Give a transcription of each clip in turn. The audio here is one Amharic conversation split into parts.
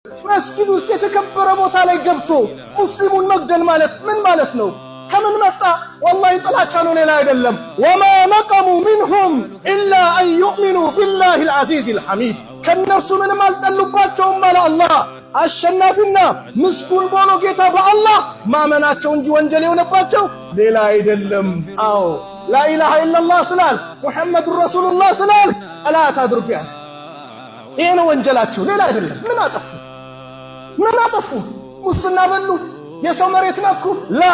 መስጊድ ውስጥ የተከበረ ቦታ ላይ ገብቶ ሙስሊሙን መግደል ማለት ምን ማለት ነው? ከምን መጣ? ወላሂ ጥላቻ ነው፣ ሌላ አይደለም። ወማ ነቀሙ ሚንሁም ኢላ አን ዩእሚኑ ቢላሂል ዐዚዚል ሐሚድ። ከነሱ ምንም አልጠሉባቸውም አለ አላህ። አሸናፊና ምስጉን በሆነው ጌታ በአላህ ማመናቸው እንጂ ወንጀል የሆነባቸው ሌላ አይደለም። አዎ ላኢላሃ ኢለላህ ስላል ሙሐመዱን ረሱሉላህ ስላል ጠላት አድርጎ ያዝ። ይሄ ነው ወንጀላቸው፣ ሌላ አይደለም። ምን አጠፉ? ምን አጠፉ? ሙስና በሉ? የሰው መሬት ነኩ? ላ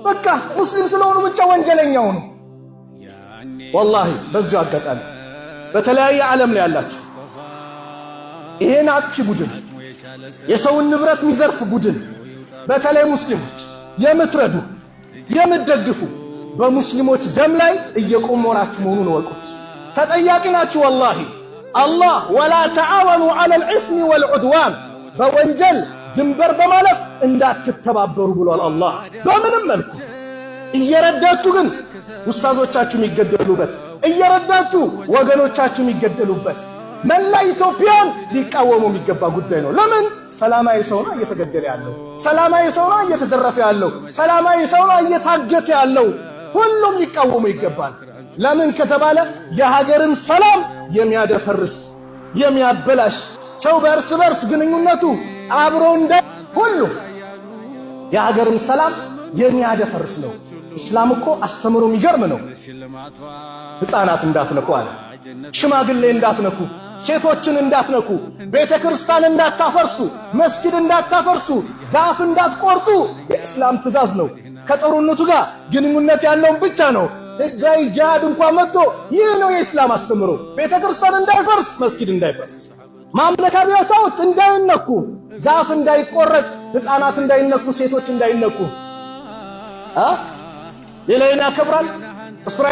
በቃ ሙስሊም ስለሆኑ ብቻ ወንጀለኛው ነው። ወላሂ በዚሁ አጋጣሚ በተለያየ ዓለም ላይ ያላችሁ ይሄን አጥፊ ቡድን፣ የሰውን ንብረት የሚዘርፍ ቡድን በተለይ ሙስሊሞች የምትረዱ የምትደግፉ በሙስሊሞች ደም ላይ እየቆመራችሁ መሆኑን ወቁት። ተጠያቂ ናችሁ። ወላሂ አላህ ወላ ተዓወኑ ዐለል ኢስሚ ወልዑድዋን፣ በወንጀል ድንበር በማለፍ እንዳትተባበሩ ብሏል አላህ። በምንም መልኩ እየረዳችሁ ግን ኡስታዞቻችሁ የሚገደሉበት፣ እየረዳችሁ ወገኖቻችሁ የሚገደሉበት መላ ኢትዮጵያን ሊቃወሙ የሚገባ ጉዳይ ነው። ለምን? ሰላማዊ ሰው ነው እየተገደለ ያለው፣ ሰላማዊ ሰው ነው እየተዘረፈ ያለው፣ ሰላማዊ ሰው ነው እየታገተ ያለው። ሁሉም ሊቃወሙ ይገባል። ለምን ከተባለ የሀገርን ሰላም የሚያደፈርስ የሚያበላሽ ሰው በእርስ በርስ ግንኙነቱ አብሮ እንደ ሁሉ የሀገርን ሰላም የሚያደፈርስ ነው። እስላም እኮ አስተምሮ የሚገርም ነው። ሕፃናት እንዳትነኩ አለ፣ ሽማግሌ እንዳትነኩ፣ ሴቶችን እንዳትነኩ፣ ቤተ ክርስቲያን እንዳታፈርሱ፣ መስጊድ እንዳታፈርሱ፣ ዛፍ እንዳትቆርጡ የእስላም ትእዛዝ ነው። ከጦርነቱ ጋር ግንኙነት ያለውን ብቻ ነው። ሕጋዊ ጂሃድ እንኳን መጥቶ ይህ ነው የእስላም አስተምሮ። ቤተ ክርስቲያን እንዳይፈርስ፣ መስጊድ እንዳይፈርስ፣ ማምለኪያ ቦታዎች እንዳይነኩ፣ ዛፍ እንዳይቆረጥ፣ ሕፃናት እንዳይነኩ፣ ሴቶች እንዳይነኩ። ሌላውን ያከብራል።